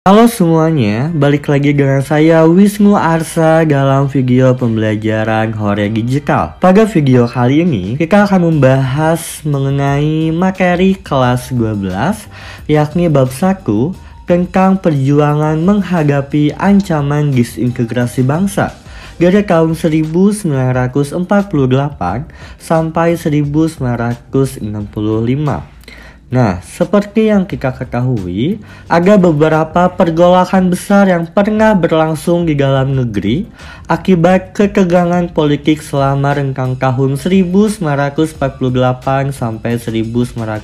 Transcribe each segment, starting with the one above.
Halo semuanya, balik lagi dengan saya Wisnu Arsa dalam video pembelajaran Hore Digital. Pada video kali ini, kita akan membahas mengenai materi kelas 12, yakni bab 1 tentang perjuangan menghadapi ancaman disintegrasi bangsa dari tahun 1948 sampai 1965. Nah, seperti yang kita ketahui, ada beberapa pergolakan besar yang pernah berlangsung di dalam negeri akibat ketegangan politik selama rentang tahun 1948 sampai 1965.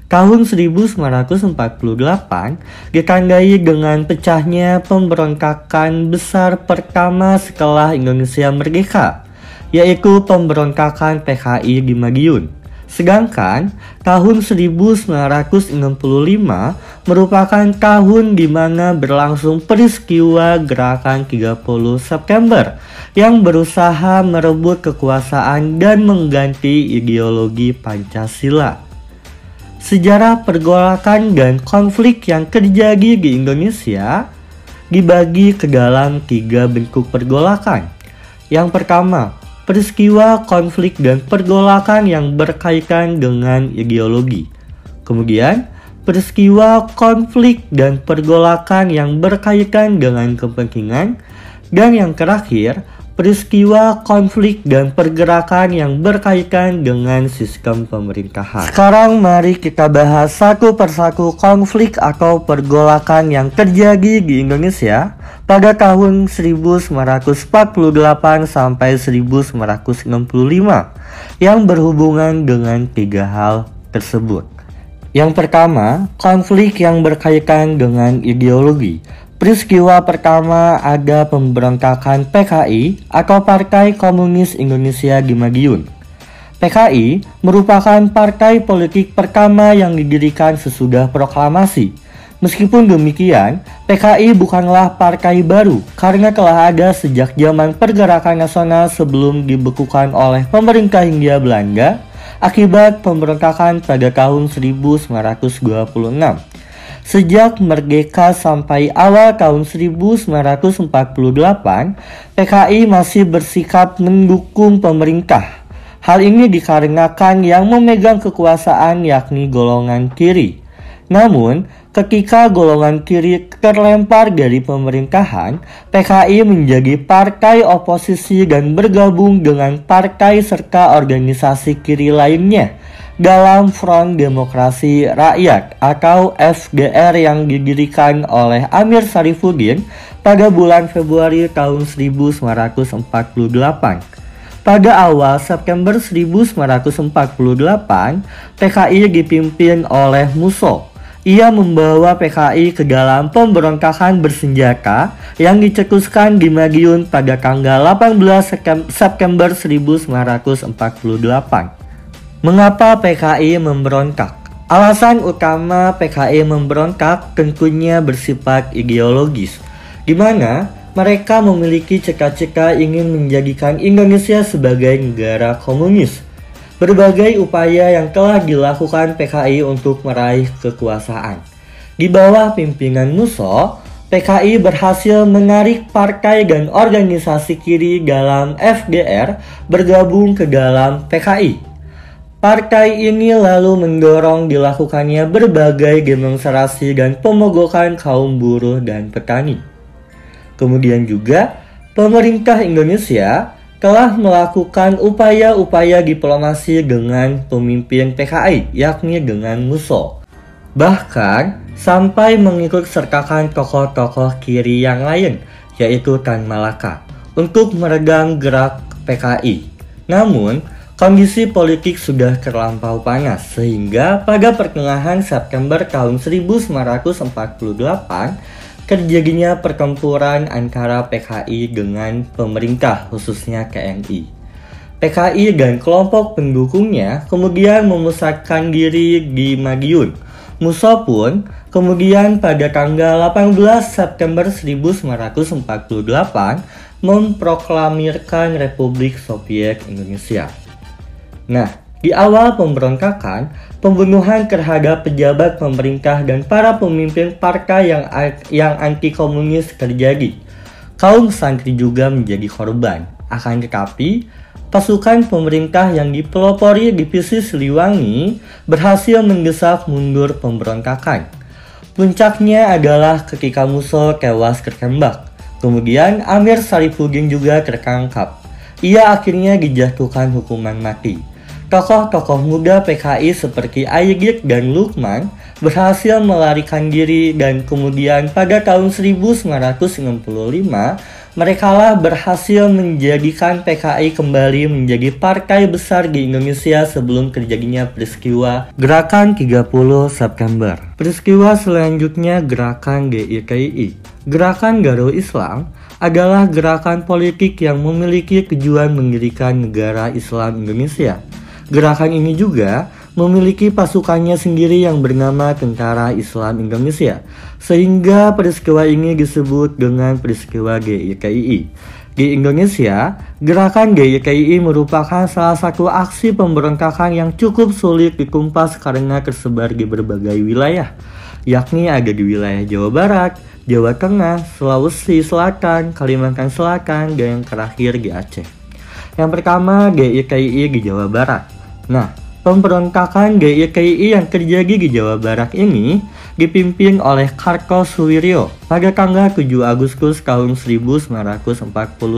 Tahun 1948 ditandai dengan pecahnya pemberontakan besar pertama setelah Indonesia merdeka, yaitu pemberontakan PKI di Madiun. Sedangkan tahun 1965 merupakan tahun di mana berlangsung peristiwa gerakan 30 September yang berusaha merebut kekuasaan dan mengganti ideologi Pancasila. Sejarah pergolakan dan konflik yang terjadi di Indonesia dibagi ke dalam 3 bentuk pergolakan. Yang pertama, peristiwa konflik dan pergolakan yang berkaitan dengan ideologi. Kemudian, peristiwa konflik dan pergolakan yang berkaitan dengan kepentingan. Dan yang terakhir, peristiwa konflik dan pergerakan yang berkaitan dengan sistem pemerintahan. Sekarang mari kita bahas satu persatu konflik atau pergolakan yang terjadi di Indonesia pada tahun 1948 sampai 1965 yang berhubungan dengan 3 hal tersebut. Yang pertama, konflik yang berkaitan dengan ideologi. Peristiwa pertama ada pemberontakan PKI atau Partai Komunis Indonesia di Madiun. PKI merupakan partai politik pertama yang didirikan sesudah proklamasi. Meskipun demikian, PKI bukanlah partai baru karena telah ada sejak zaman pergerakan nasional sebelum dibekukan oleh pemerintah Hindia Belanda akibat pemberontakan pada tahun 1926. Sejak merdeka sampai awal tahun 1948, PKI masih bersikap mendukung pemerintah. Hal ini dikarenakan yang memegang kekuasaan yakni golongan kiri. Namun, ketika golongan kiri terlempar dari pemerintahan, PKI menjadi partai oposisi dan bergabung dengan partai serta organisasi kiri lainnya dalam Front Demokrasi Rakyat atau FDR yang didirikan oleh Amir Syarifuddin pada bulan Februari tahun 1948. Pada awal September 1948, PKI dipimpin oleh Musso. Ia membawa PKI ke dalam pemberontakan bersenjata yang dicetuskan di Madiun pada tanggal 18 September 1948. Mengapa PKI memberontak? Alasan utama PKI memberontak tentunya bersifat ideologis, di mana mereka memiliki cita-cita ingin menjadikan Indonesia sebagai negara komunis. Berbagai upaya yang telah dilakukan PKI untuk meraih kekuasaan. Di bawah pimpinan Musso, PKI berhasil menarik partai dan organisasi kiri dalam FDR bergabung ke dalam PKI. Partai ini lalu mendorong dilakukannya berbagai demonstrasi dan pemogokan kaum buruh dan petani. Kemudian juga, pemerintah Indonesia telah melakukan upaya-upaya diplomasi dengan pemimpin PKI, yakni dengan Musso. Bahkan, sampai mengikut sertakan tokoh-tokoh kiri yang lain, yaitu Tan Malaka, untuk meredam gerak PKI. Namun, kondisi politik sudah terlampau panas sehingga pada pertengahan September tahun 1948 terjadinya pertempuran antara PKI dengan pemerintah khususnya TNI. PKI dan kelompok pendukungnya kemudian memusatkan diri di Madiun. Musso pun kemudian pada tanggal 18 September 1948 memproklamirkan Republik Soviet Indonesia. Nah, Di awal pemberontakan, pembunuhan terhadap pejabat pemerintah dan para pemimpin partai yang anti-komunis terjadi. Kaum santri juga menjadi korban. Akan tetapi, pasukan pemerintah yang dipelopori divisi Siliwangi berhasil mendesak mundur pemberontakan. Puncaknya adalah ketika Musso tewas tertembak. Kemudian Amir Sarifuddin juga tertangkap. Ia akhirnya dijatuhkan hukuman mati. Tokoh-tokoh muda PKI seperti Aidit dan Lukman berhasil melarikan diri dan kemudian pada tahun 1965 merekalah berhasil menjadikan PKI kembali menjadi partai besar di Indonesia sebelum terjadinya peristiwa Gerakan 30 September. Peristiwa selanjutnya Gerakan GIKI. Gerakan Darul Islam adalah gerakan politik yang memiliki tujuan mendirikan negara Islam Indonesia. Gerakan ini juga memiliki pasukannya sendiri yang bernama Tentara Islam Indonesia, sehingga peristiwa ini disebut dengan peristiwa GIKI. Di Indonesia, gerakan GIKI merupakan salah satu aksi pemberontakan yang cukup sulit ditumpas karena tersebar di berbagai wilayah, yakni ada di wilayah Jawa Barat, Jawa Tengah, Sulawesi Selatan, Kalimantan Selatan, dan yang terakhir di Aceh. Yang pertama, GIKI di Jawa Barat. Nah, pemberontakan GIKI yang terjadi di Jawa Barat ini dipimpin oleh Kartosuwiryo pada tanggal 7 Agustus tahun 1949.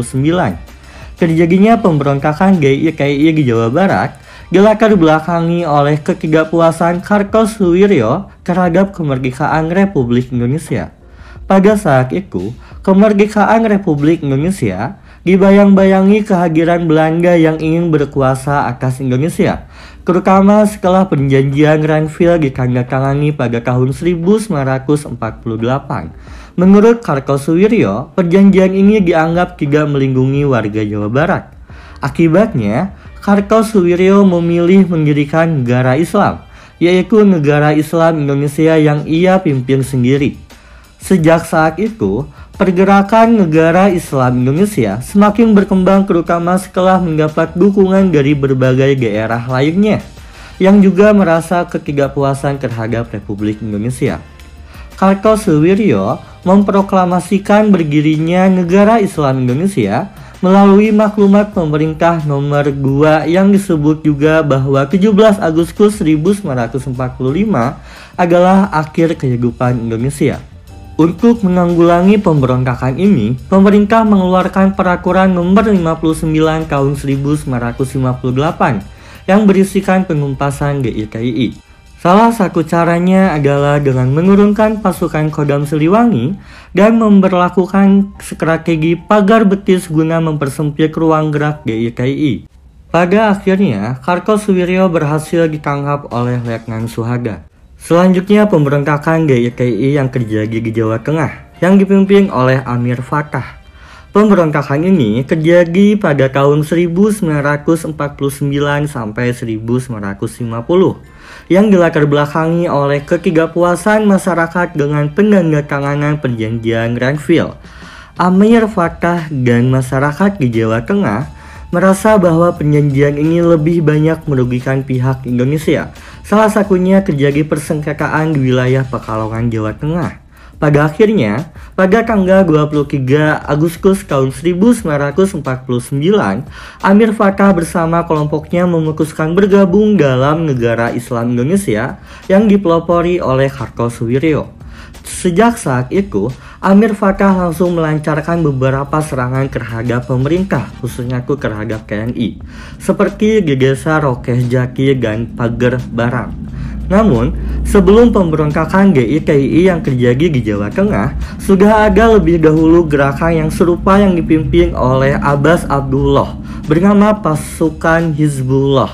Terjadinya pemberontakan GIKI di Jawa Barat dilatar belakangi oleh ketidakpuasan Kartosuwiryo terhadap kemerdekaan Republik Indonesia. Pada saat itu, kemerdekaan Republik Indonesia dibayang-bayangi kehadiran Belanda yang ingin berkuasa atas Indonesia, terutama setelah perjanjian Renville ditandatangani pada tahun 1948. Menurut Kartosuwiryo, perjanjian ini dianggap tidak melindungi warga Jawa Barat. Akibatnya, Kartosuwiryo memilih mendirikan negara Islam, yaitu Negara Islam Indonesia yang ia pimpin sendiri. Sejak saat itu, pergerakan negara Islam Indonesia semakin berkembang terutama setelah mendapat dukungan dari berbagai daerah lainnya yang juga merasa ketidakpuasan terhadap Republik Indonesia. Kartosuwiryo memproklamasikan berdirinya negara Islam Indonesia melalui maklumat pemerintah nomor 2 yang disebut juga bahwa 17 Agustus 1945 adalah akhir kehidupan Indonesia. Untuk menanggulangi pemberontakan ini, pemerintah mengeluarkan peraturan nomor 59 tahun 1958 yang berisikan penumpasan GIKI. Salah satu caranya adalah dengan menurunkan pasukan Kodam Siliwangi dan memberlakukan strategi pagar betis guna mempersempit ruang gerak GIKI. Pada akhirnya, Kartosuwiryo berhasil ditangkap oleh Letnan Suhada. Selanjutnya pemberontakan GIKI yang terjadi di Jawa Tengah yang dipimpin oleh Amir Fattah. Pemberontakan ini terjadi pada tahun 1949 sampai 1950 yang dilatar belakangi oleh ketidakpuasan masyarakat dengan penandatanganan perjanjian Renville. Amir Fattah dan masyarakat di Jawa Tengah merasa bahwa perjanjian ini lebih banyak merugikan pihak Indonesia. Salah satunya terjadi persengketaan di wilayah Pekalongan, Jawa Tengah. Pada akhirnya, pada tanggal 23 Agustus tahun 1949, Amir Fattah bersama kelompoknya memutuskan bergabung dalam Negara Islam Indonesia yang dipelopori oleh Kartosuwiryo. Sejak saat itu, Amir Fattah langsung melancarkan beberapa serangan terhadap pemerintah, khususnya terhadap TNI, seperti di desa Rokeh Jaki dan Pager Barang. Namun, sebelum pemberontakan GIKI yang terjadi di Jawa Tengah, sudah ada lebih dahulu gerakan yang serupa yang dipimpin oleh Abbas Abdullah bernama Pasukan Hizbullah.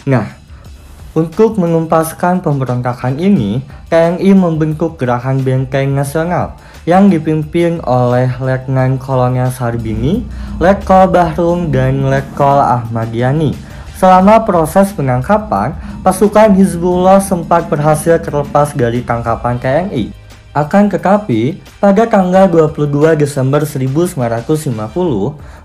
Nah, untuk menumpaskan pemberontakan ini, TNI membentuk Gerakan Benteng Nasional yang dipimpin oleh Letnan Kolonel Sarbini, Letkol Bahrum, dan Letkol Ahmad Yani. Selama proses penangkapan, pasukan Hizbullah sempat berhasil terlepas dari tangkapan TNI. Akan tetapi, pada tanggal 22 Desember 1950,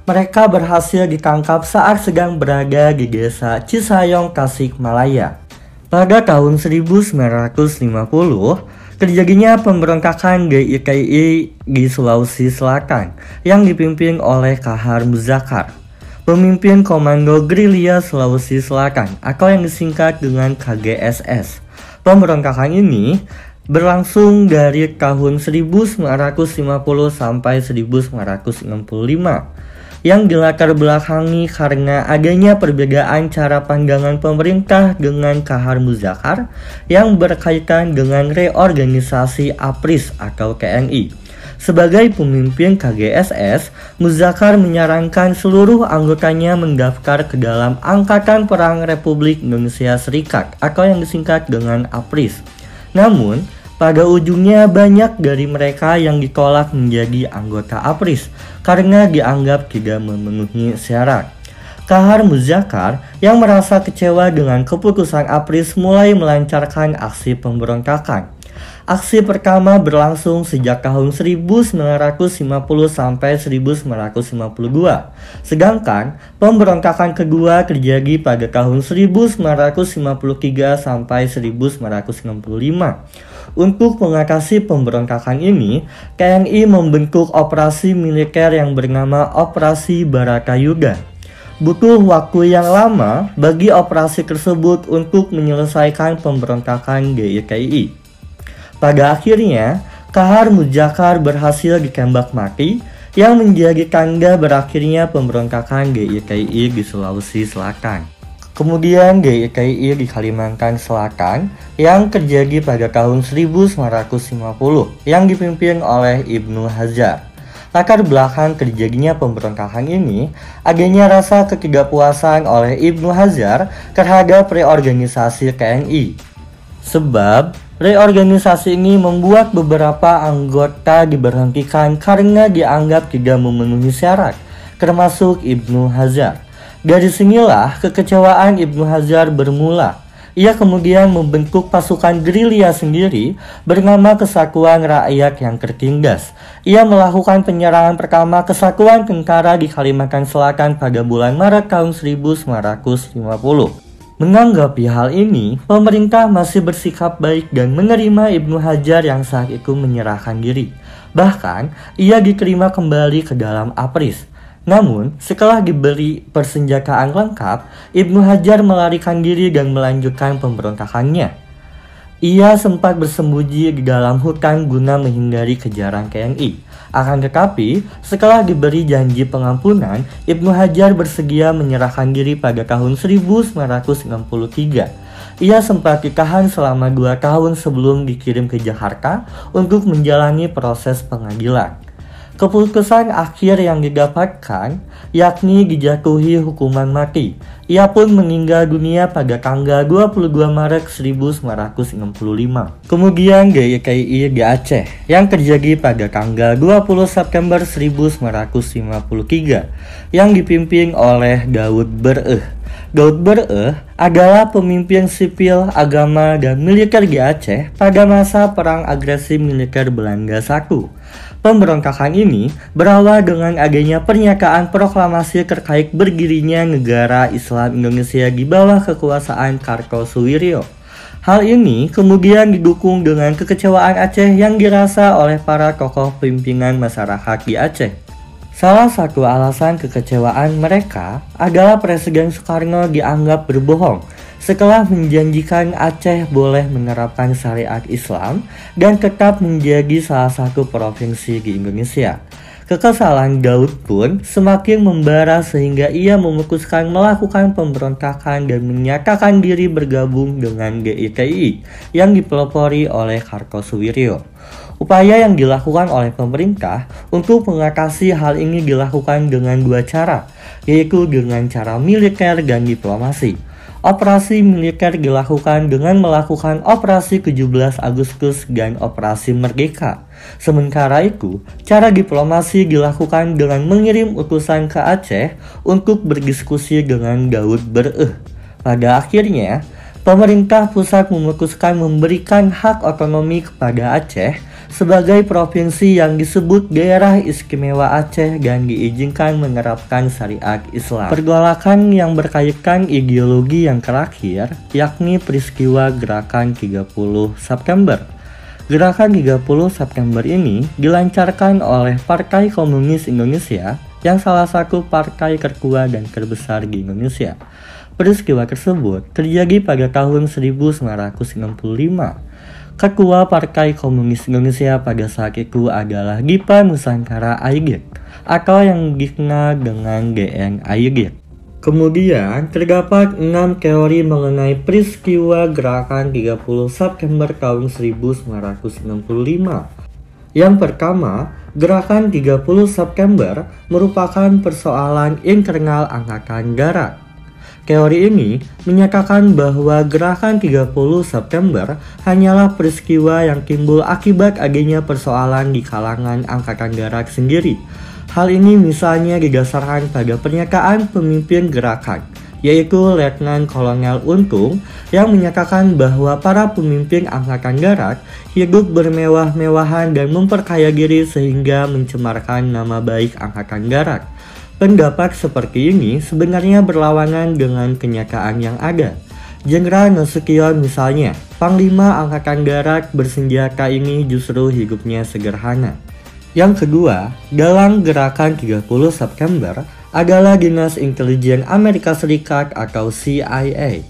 mereka berhasil ditangkap saat sedang berada di desa Cisayong, Tasikmalaya. Pada tahun 1950, terjadinya pemberontakan GIKI di Sulawesi Selatan yang dipimpin oleh Kahar Muzakar, pemimpin Komando Gerilya Sulawesi Selatan atau yang disingkat dengan KGSS. Pemberontakan ini berlangsung dari tahun 1950 sampai 1965 yang dilatar belakangi karena adanya perbedaan cara pandangan pemerintah dengan Kahar Muzakar yang berkaitan dengan reorganisasi APRIS atau TNI. Sebagai pemimpin KGSS, Muzakar menyarankan seluruh anggotanya mendaftar ke dalam Angkatan Perang Republik Indonesia Serikat atau yang disingkat dengan APRIS. Namun, pada ujungnya banyak dari mereka yang ditolak menjadi anggota APRIS karena dianggap tidak memenuhi syarat. Kahar Muzakar yang merasa kecewa dengan keputusan APRIS mulai melancarkan aksi pemberontakan. Aksi pertama berlangsung sejak tahun 1950 sampai 1952, sedangkan pemberontakan kedua terjadi pada tahun 1953 sampai 1965. Untuk mengatasi pemberontakan ini, TNI membentuk operasi militer yang bernama Operasi Baratayuda. Butuh waktu yang lama bagi operasi tersebut untuk menyelesaikan pemberontakan GIKI. Pada akhirnya, Kahar Muzakar berhasil ditembak mati yang menjadi tanda berakhirnya pemberontakan GIKI di Sulawesi Selatan. Kemudian GIKI di Kalimantan Selatan yang terjadi pada tahun 1950 yang dipimpin oleh Ibnu Hajar. Latar belakang terjadinya pemberontakan ini adanya rasa ketidakpuasan oleh Ibnu Hajar terhadap reorganisasi TNI. Sebab reorganisasi ini membuat beberapa anggota diberhentikan karena dianggap tidak memenuhi syarat, termasuk Ibnu Hajar. Dari sinilah kekecewaan Ibnu Hajar bermula. Ia kemudian membentuk pasukan gerilya sendiri bernama Kesatuan Rakyat yang Tertindas. Ia melakukan penyerangan pertama kesatuan tentara di Kalimantan Selatan pada bulan Maret tahun 1950. Menanggapi hal ini, pemerintah masih bersikap baik dan menerima Ibnu Hajar yang saat itu menyerahkan diri. Bahkan, ia diterima kembali ke dalam APRIS. Namun, setelah diberi persenjataan lengkap, Ibnu Hajar melarikan diri dan melanjutkan pemberontakannya. Ia sempat bersembunyi di dalam hutan guna menghindari kejaran TNI. Akan tetapi, setelah diberi janji pengampunan, Ibnu Hajar bersedia menyerahkan diri pada tahun 1963. Ia sempat ditahan selama 2 tahun sebelum dikirim ke Jakarta untuk menjalani proses pengadilan. Keputusan akhir yang didapatkan yakni dijatuhi hukuman mati. Ia pun meninggal dunia pada tanggal 22 Maret 1965. Kemudian GIKI di Aceh yang terjadi pada tanggal 20 September 1953 yang dipimpin oleh Daud Bereh. Daud Bereh adalah pemimpin sipil, agama, dan militer di Aceh pada masa Perang Agresi Militer Belanda I. Pemberontakan ini berawal dengan adanya pernyataan proklamasi terkait berdirinya negara Islam Indonesia di bawah kekuasaan Kartosuwiryo. Hal ini kemudian didukung dengan kekecewaan Aceh yang dirasa oleh para tokoh pimpinan masyarakat di Aceh. Salah satu alasan kekecewaan mereka adalah Presiden Soekarno dianggap berbohong setelah menjanjikan Aceh boleh menerapkan syariat Islam dan tetap menjadi salah satu provinsi di Indonesia. Kekesalan Daud pun semakin membara sehingga ia memutuskan melakukan pemberontakan dan menyatakan diri bergabung dengan GIKI yang dipelopori oleh Kartosuwiryo. Upaya yang dilakukan oleh pemerintah untuk mengatasi hal ini dilakukan dengan 2 cara, yaitu dengan cara militer dan diplomasi. Operasi militer dilakukan dengan melakukan Operasi 17 Agustus dan Operasi Merdeka. Sementara itu, cara diplomasi dilakukan dengan mengirim utusan ke Aceh untuk berdiskusi dengan Daud Bereh. Pada akhirnya, pemerintah pusat memutuskan memberikan hak otonomi kepada Aceh sebagai provinsi yang disebut Daerah Istimewa Aceh dan diizinkan menerapkan syariat Islam. Pergolakan yang berkaitan ideologi yang terakhir yakni peristiwa Gerakan 30 September. Gerakan 30 September ini dilancarkan oleh Partai Komunis Indonesia yang salah satu partai tertua dan terbesar di Indonesia. Peristiwa tersebut terjadi pada tahun 1965. Ketua Partai Komunis Indonesia pada saat itu adalah Dipa Nusantara Aigit atau yang dikenal dengan DN Aigit. Kemudian terdapat 6 teori mengenai peristiwa Gerakan 30 September tahun 1965. Yang pertama, Gerakan 30 September merupakan persoalan internal Angkatan Darat. Teori ini menyatakan bahwa Gerakan 30 September hanyalah peristiwa yang timbul akibat adanya persoalan di kalangan Angkatan Darat sendiri. Hal ini misalnya didasarkan pada pernyataan pemimpin gerakan, yaitu Letnan Kolonel Untung, yang menyatakan bahwa para pemimpin Angkatan Darat hidup bermewah-mewahan dan memperkaya diri sehingga mencemarkan nama baik Angkatan Darat. Pendapat seperti ini sebenarnya berlawanan dengan kenyataan yang ada. Jenderal Nasution misalnya, Panglima Angkatan Darat bersenjata ini justru hidupnya sederhana. Yang kedua, dalam Gerakan 30 September adalah Dinas Intelijen Amerika Serikat atau CIA.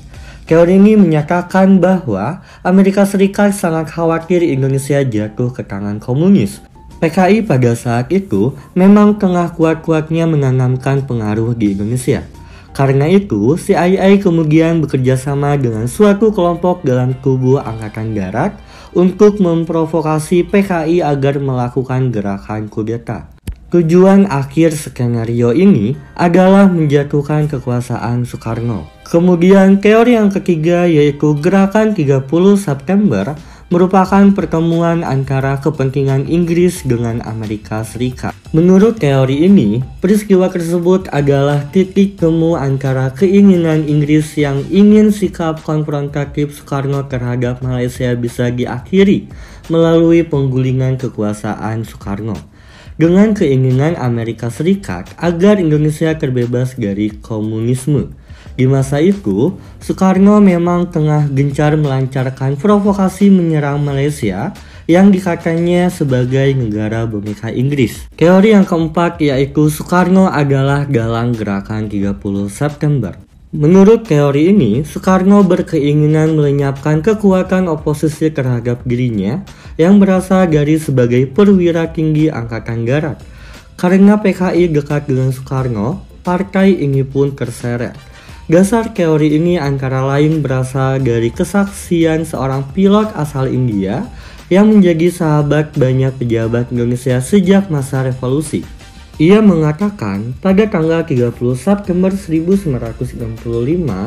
Teori ini menyatakan bahwa Amerika Serikat sangat khawatir Indonesia jatuh ke tangan komunis. PKI pada saat itu memang tengah kuat-kuatnya menanamkan pengaruh di Indonesia. Karena itu, CIA kemudian bekerja sama dengan suatu kelompok dalam tubuh Angkatan Darat untuk memprovokasi PKI agar melakukan gerakan kudeta. Tujuan akhir skenario ini adalah menjatuhkan kekuasaan Soekarno. Kemudian teori yang ketiga yaitu Gerakan 30 September merupakan pertemuan antara kepentingan Inggris dengan Amerika Serikat. Menurut teori ini, peristiwa tersebut adalah titik temu antara keinginan Inggris yang ingin sikap konfrontatif Soekarno terhadap Malaysia bisa diakhiri melalui penggulingan kekuasaan Soekarno, dengan keinginan Amerika Serikat agar Indonesia terbebas dari komunisme. Di masa itu, Soekarno memang tengah gencar melancarkan provokasi menyerang Malaysia yang dikatanya sebagai negara boneka Inggris. Teori yang keempat yaitu Soekarno adalah dalang Gerakan 30 September. Menurut teori ini, Soekarno berkeinginan melenyapkan kekuatan oposisi terhadap dirinya yang berasal dari sebagai perwira tinggi Angkatan Darat. Karena PKI dekat dengan Soekarno, partai ini pun terseret. Dasar teori ini antara lain berasal dari kesaksian seorang pilot asal India yang menjadi sahabat banyak pejabat Indonesia sejak masa revolusi. Ia mengatakan pada tanggal 30 September 1965,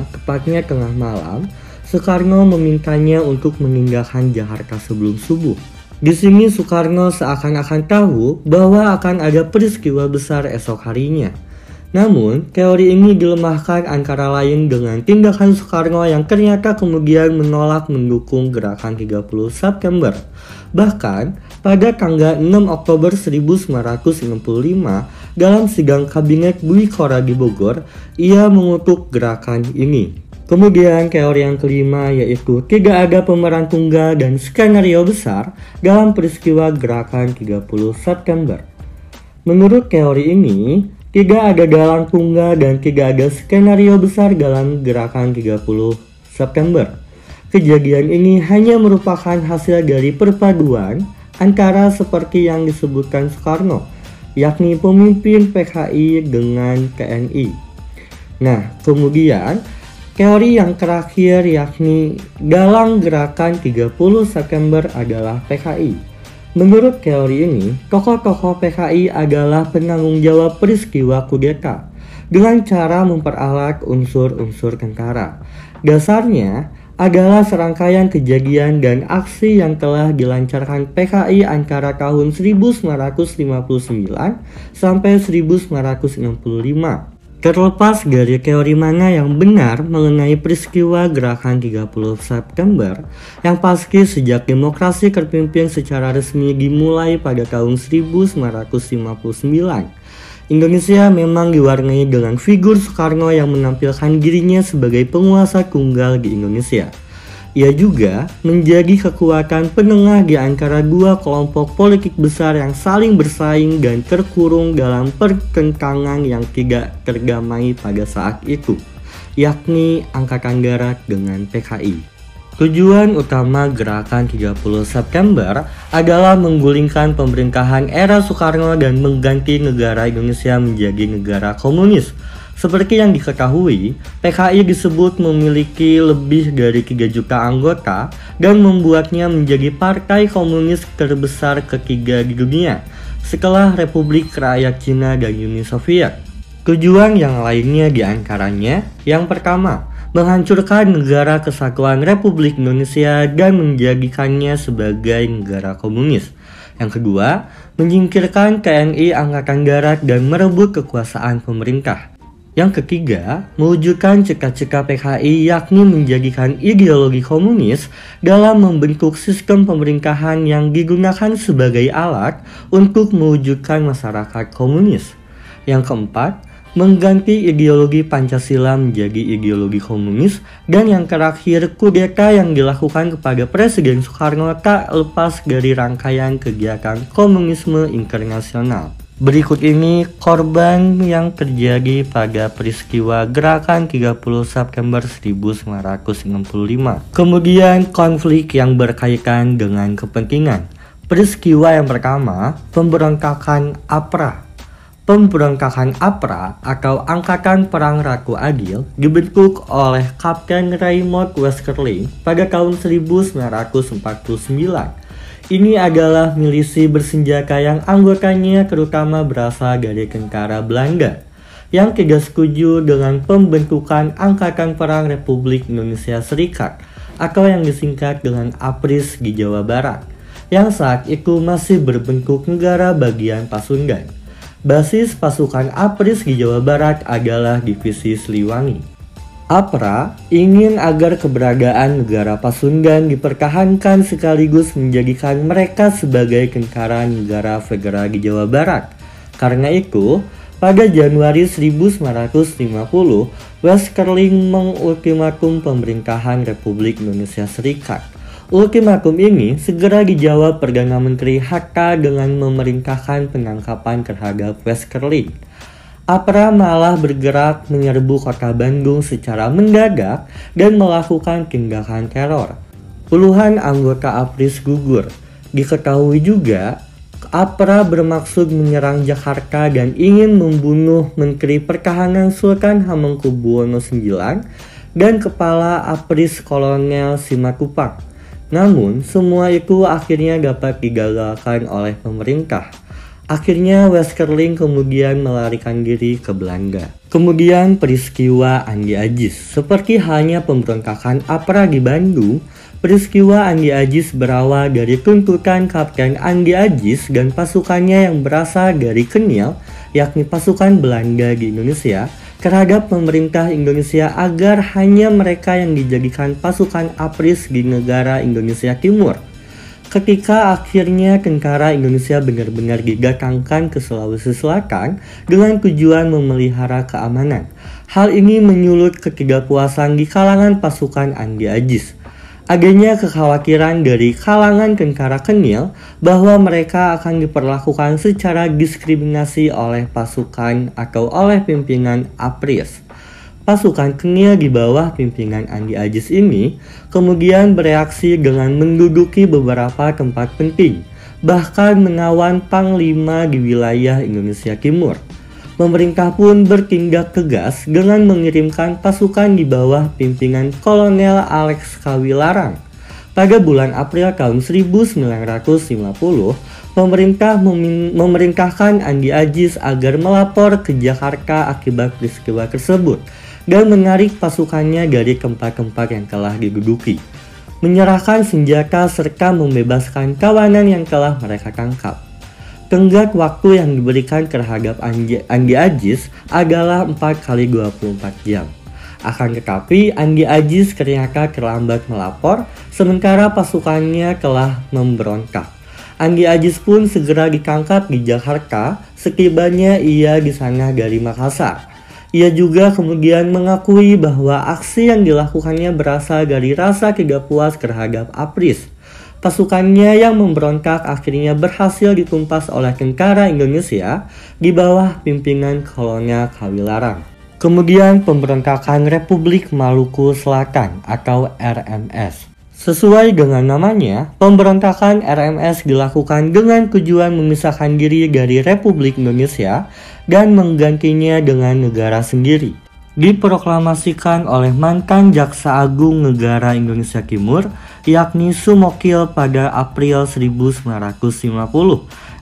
tepatnya tengah malam, Soekarno memintanya untuk meninggalkan Jakarta sebelum subuh. Di sini Soekarno seakan-akan tahu bahwa akan ada peristiwa besar esok harinya. Namun, teori ini dilemahkan antara lain dengan tindakan Soekarno yang ternyata kemudian menolak mendukung Gerakan 30 September. Bahkan, pada tanggal 6 Oktober 1965, dalam sidang kabinet Dwi Korra di Bogor, ia mengutuk gerakan ini. Kemudian teori yang kelima yaitu tidak ada pemeran tunggal dan skenario besar dalam peristiwa Gerakan 30 September. Menurut teori ini, tidak ada dalang tunggal dan tidak ada skenario besar dalam Gerakan 30 September. Kejadian ini hanya merupakan hasil dari perpaduan antara seperti yang disebutkan Soekarno, yakni pemimpin PKI dengan TNI. Nah, kemudian teori yang terakhir yakni dalang Gerakan 30 September adalah PKI. Menurut teori ini, tokoh-tokoh PKI adalah penanggung jawab peristiwa kudeta dengan cara memperalat unsur-unsur tentara. Dasarnya adalah serangkaian kejadian dan aksi yang telah dilancarkan PKI antara tahun 1959 sampai 1965. Terlepas dari teori mana yang benar mengenai peristiwa gerakan 30 September, yang pasti sejak demokrasi terpimpin secara resmi dimulai pada tahun 1959, Indonesia memang diwarnai dengan figur Soekarno yang menampilkan dirinya sebagai penguasa tunggal di Indonesia. Ia juga menjadi kekuatan penengah di antara dua kelompok politik besar yang saling bersaing dan terkurung dalam pertentangan yang tidak terdamai pada saat itu, yakni Angkatan Darat dengan PKI. Tujuan utama gerakan 30 September adalah menggulingkan pemerintahan era Soekarno dan mengganti negara Indonesia menjadi negara komunis. Seperti yang diketahui, PKI disebut memiliki lebih dari 3 juta anggota dan membuatnya menjadi partai komunis terbesar ketiga di dunia setelah Republik Rakyat Cina dan Uni Soviet. Tujuan yang lainnya diantaranya, yang pertama, menghancurkan negara kesatuan Republik Indonesia dan menjadikannya sebagai negara komunis. Yang kedua, menyingkirkan TNI Angkatan Darat dan merebut kekuasaan pemerintah. Yang ketiga, mewujudkan cita-cita PKI yakni menjadikan ideologi komunis dalam membentuk sistem pemerintahan yang digunakan sebagai alat untuk mewujudkan masyarakat komunis. Yang keempat, mengganti ideologi Pancasila menjadi ideologi komunis. Dan yang terakhir, kudeta yang dilakukan kepada Presiden Soekarno tak lepas dari rangkaian kegiatan komunisme internasional. Berikut ini korban yang terjadi pada peristiwa gerakan 30 September 1965. Kemudian konflik yang berkaitan dengan kepentingan. Peristiwa yang pertama, pemberontakan APRA. Pemberontakan APRA atau Angkatan Perang Ratu Adil dibentuk oleh Kapten Raymond Westerling pada tahun 1949. Ini adalah milisi bersenjata yang anggotanya terutama berasal dari tentara Belanda yang tidak setuju dengan pembentukan Angkatan Perang Republik Indonesia Serikat atau yang disingkat dengan APRIS di Jawa Barat, yang saat itu masih berbentuk negara bagian Pasundan. Basis pasukan APRIS di Jawa Barat adalah Divisi Siliwangi. APRA ingin agar keberadaan negara Pasundan dipertahankan sekaligus menjadikan mereka sebagai tentara negara federal di Jawa Barat. Karena itu, pada Januari 1950, Westerling mengultimatum pemerintahan Republik Indonesia Serikat. Ultimatum ini segera dijawab Perdana Menteri Hatta dengan memerintahkan penangkapan terhadap Westerling. APRA malah bergerak menyerbu kota Bandung secara mendadak dan melakukan tindakan teror. Puluhan anggota APRIS gugur. Diketahui juga, APRA bermaksud menyerang Jakarta dan ingin membunuh Menteri Pertahanan Sultan Hamengkubuwono IX dan Kepala APRIS Kolonel Simatupang. Namun, semua itu akhirnya dapat digagalkan oleh pemerintah. Akhirnya Westerling kemudian melarikan diri ke Belanda. Kemudian peristiwa Andi Agis. Seperti halnya pemberontakan APRA di Bandung, peristiwa Andi Agis berawal dari tuntutan Kapten Andi Agis dan pasukannya yang berasal dari Keniel, yakni pasukan Belanda di Indonesia, terhadap pemerintah Indonesia agar hanya mereka yang dijadikan pasukan APRIS di negara Indonesia Timur. Ketika akhirnya tentara Indonesia benar-benar didatangkan ke Sulawesi Selatan dengan tujuan memelihara keamanan. Hal ini menyulut ketidakpuasan di kalangan pasukan Andi Agis. Adanya kekhawatiran dari kalangan tentara Keniel bahwa mereka akan diperlakukan secara diskriminasi oleh pasukan atau oleh pimpinan APRIS. Pasukan Keniel di bawah pimpinan Andi Agis ini kemudian bereaksi dengan menduduki beberapa tempat penting, bahkan menawan panglima di wilayah Indonesia Timur. Pemerintah pun bertindak tegas dengan mengirimkan pasukan di bawah pimpinan Kolonel Alex Kawilarang. Pada bulan April tahun 1950, pemerintah memerintahkan Andi Agis agar melapor ke Jakarta akibat peristiwa tersebut dan menarik pasukannya dari tempat-tempat yang telah diduduki, menyerahkan senjata serta membebaskan tawanan yang telah mereka tangkap. Tenggat waktu yang diberikan terhadap Andi Aziz adalah 4 kali 24 jam. Akan tetapi Andi Aziz ternyata terlambat melapor sementara pasukannya telah memberontak. Andi Aziz pun segera ditangkap di Jakarta, setibanya ia di sana dari Makassar. Ia juga kemudian mengakui bahwa aksi yang dilakukannya berasal dari rasa tidak puas terhadap APRIS. Pasukannya yang memberontak akhirnya berhasil ditumpas oleh tentara Indonesia di bawah pimpinan Kolonel Kawilarang. Kemudian pemberontakan Republik Maluku Selatan atau RMS. Sesuai dengan namanya, pemberontakan RMS dilakukan dengan tujuan memisahkan diri dari Republik Indonesia dan menggantinya dengan negara sendiri. Diproklamasikan oleh mantan Jaksa Agung Negara Indonesia Timur, yakni Sumokil pada April 1950.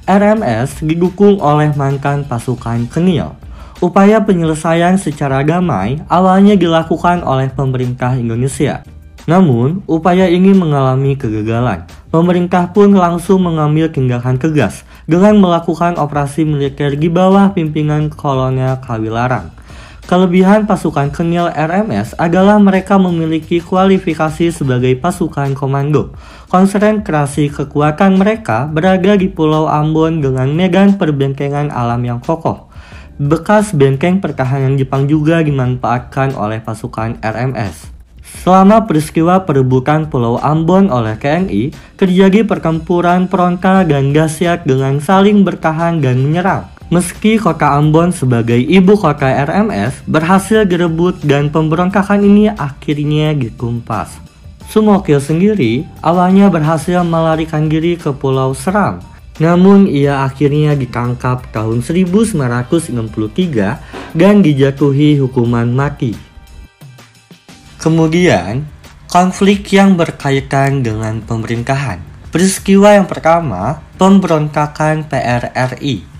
RMS didukung oleh mantan pasukan Kenil. Upaya penyelesaian secara damai awalnya dilakukan oleh pemerintah Indonesia. Namun, upaya ini mengalami kegagalan. Pemerintah pun langsung mengambil tindakan tegas dengan melakukan operasi militer di bawah pimpinan Kolonel Kawilarang. Kelebihan pasukan Kenil RMS adalah mereka memiliki kualifikasi sebagai pasukan komando. Konsentrasi kekuatan mereka berada di Pulau Ambon dengan medan perbentengan alam yang kokoh. Bekas benteng pertahanan Jepang juga dimanfaatkan oleh pasukan RMS. Selama peristiwa perebutan Pulau Ambon oleh TNI, terjadi pertempuran frontal dan dahsyat dengan saling bertahan dan menyerang. Meski kota Ambon sebagai ibu kota RMS berhasil direbut dan pemberontakan ini akhirnya ditumpas. Sumokil sendiri awalnya berhasil melarikan diri ke Pulau Seram. Namun ia akhirnya ditangkap tahun 1963 dan dijatuhi hukuman mati. Kemudian, konflik yang berkaitan dengan pemerintahan. Peristiwa yang pertama, pemberontakan PRRI.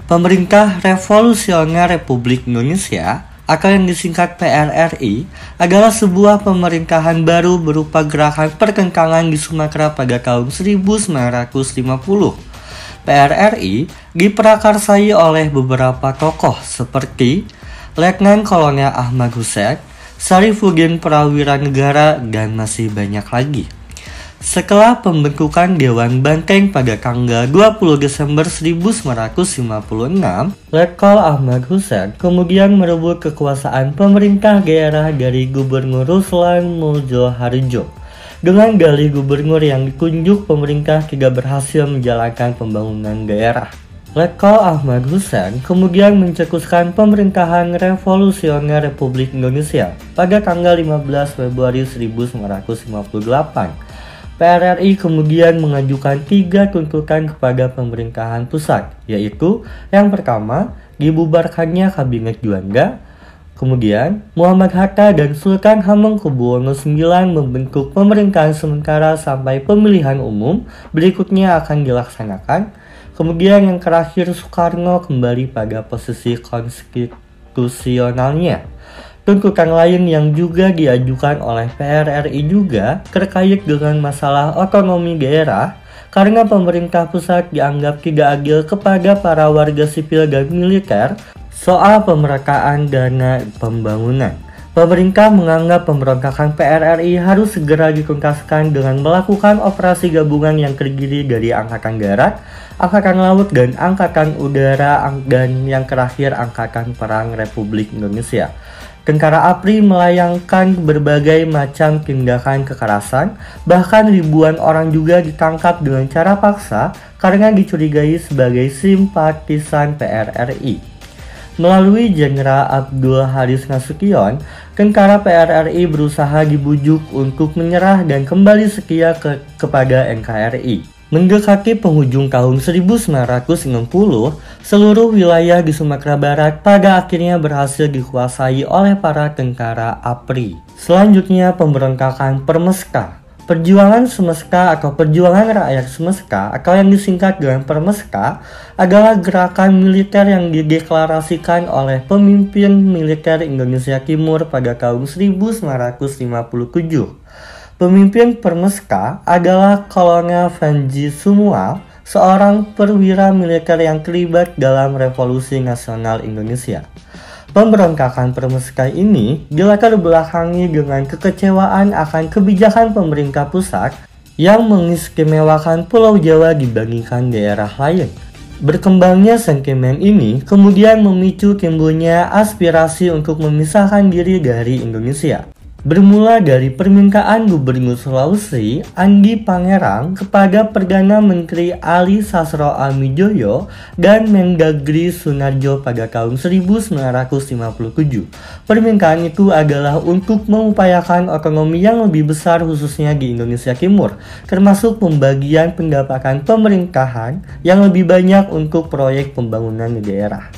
Pemerintah Revolusioner Republik Indonesia atau yang disingkat PRRI adalah sebuah pemerintahan baru berupa gerakan pertentangan di Sumatera pada tahun 1950. PRRI diprakarsai oleh beberapa tokoh seperti Letnan Kolonel Ahmad Hussein, Sarifuddin Prawira Negara, dan masih banyak lagi. Setelah pembentukan Dewan Banteng pada tanggal 20 Desember 1956, Letkol Ahmad Hussein kemudian merebut kekuasaan pemerintah daerah dari Gubernur Ruslan Mojoharjo. Dengan dalih gubernur yang ditunjuk, pemerintah tidak berhasil menjalankan pembangunan daerah. Letkol Ahmad Hussein kemudian mencetuskan pemerintahan Revolusioner Republik Indonesia pada tanggal 15 Februari 1958. PRRI kemudian mengajukan 3 tuntutan kepada pemerintahan pusat, yaitu yang pertama, dibubarkannya Kabinet Juanda. Kemudian, Muhammad Hatta dan Sultan Hamengkubuwono IX membentuk pemerintahan sementara sampai pemilihan umum berikutnya akan dilaksanakan. Kemudian yang terakhir, Soekarno kembali pada posisi konstitusionalnya. Tuntutan lain yang juga diajukan oleh PRRI juga terkait dengan masalah otonomi daerah karena pemerintah pusat dianggap tidak adil kepada para warga sipil dan militer soal pemerataan dana pembangunan. Pemerintah menganggap pemberontakan PRRI harus segera dituntaskan dengan melakukan operasi gabungan yang terdiri dari Angkatan Darat, Angkatan Laut, dan Angkatan Udara, dan yang terakhir Angkatan Perang Republik Indonesia. Tentara APRI melayangkan berbagai macam tindakan kekerasan, bahkan ribuan orang juga ditangkap dengan cara paksa karena dicurigai sebagai simpatisan PRRI. Melalui Jenderal Abdul Haris Nasution, tentara PRRI berusaha dibujuk untuk menyerah dan kembali setia kepada NKRI. Mendekati penghujung tahun 1960, seluruh wilayah di Sumatera Barat pada akhirnya berhasil dikuasai oleh para tentara APRI. Selanjutnya, pemberontakan Permeska. Perjuangan Semeska atau Perjuangan Rakyat Semeska atau yang disingkat dengan Permeska adalah gerakan militer yang dideklarasikan oleh pemimpin militer Indonesia Timur pada tahun 1957. Pemimpin Permeska adalah Kolonel Vanji Sumual, seorang perwira militer yang terlibat dalam Revolusi Nasional Indonesia. Pemberontakan Permeskai ini dilatar belakangi dengan kekecewaan akan kebijakan pemerintah pusat yang mengistimewakan Pulau Jawa dibandingkan daerah lain. Berkembangnya sentimen ini kemudian memicu timbulnya aspirasi untuk memisahkan diri dari Indonesia. Bermula dari permintaan Gubernur Sulawesi, Andi Pangerang, kepada Perdana Menteri Ali Sastroamidjojo dan Mendagri Sunarjo pada tahun 1957. Permintaan itu adalah untuk mengupayakan otonomi yang lebih besar khususnya di Indonesia Timur, termasuk pembagian pendapatan pemerintahan yang lebih banyak untuk proyek pembangunan di daerah.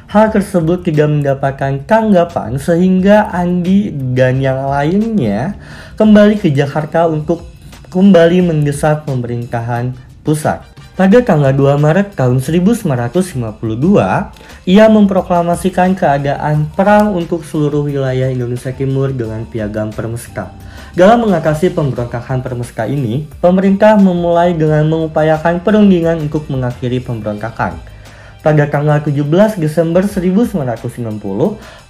Hal tersebut tidak mendapatkan tanggapan sehingga Andi dan yang lainnya kembali ke Jakarta untuk kembali mendesak pemerintahan pusat. Pada tanggal 2 Maret tahun 1952, ia memproklamasikan keadaan perang untuk seluruh wilayah Indonesia Timur dengan piagam Permeskai. Dalam mengatasi pemberontakan Permeskai ini, pemerintah memulai dengan mengupayakan perundingan untuk mengakhiri pemberontakan. Pada tanggal 17 Desember 1960,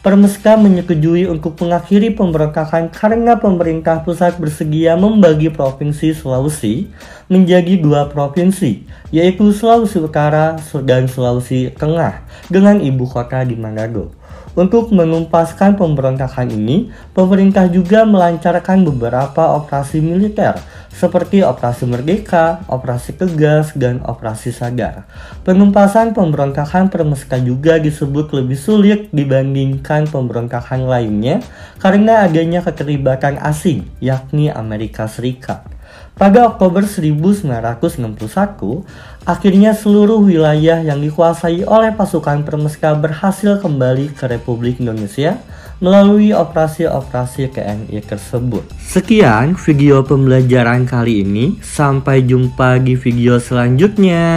Permeskai menyetujui untuk mengakhiri pemberontakan karena pemerintah pusat bersedia membagi Provinsi Sulawesi menjadi 2 provinsi, yaitu Sulawesi Utara dan Sulawesi Tengah dengan ibu kota di Manado. Untuk menuntaskan pemberontakan ini, pemerintah juga melancarkan beberapa operasi militer seperti Operasi Merdeka, Operasi Tegas, dan Operasi Sadar. Penuntasan pemberontakan Permeskai juga disebut lebih sulit dibandingkan pemberontakan lainnya karena adanya keterlibatan asing, yakni Amerika Serikat. Pada Oktober 1961, akhirnya seluruh wilayah yang dikuasai oleh pasukan Permeskai berhasil kembali ke Republik Indonesia melalui operasi-operasi TNI tersebut. Sekian video pembelajaran kali ini, sampai jumpa di video selanjutnya.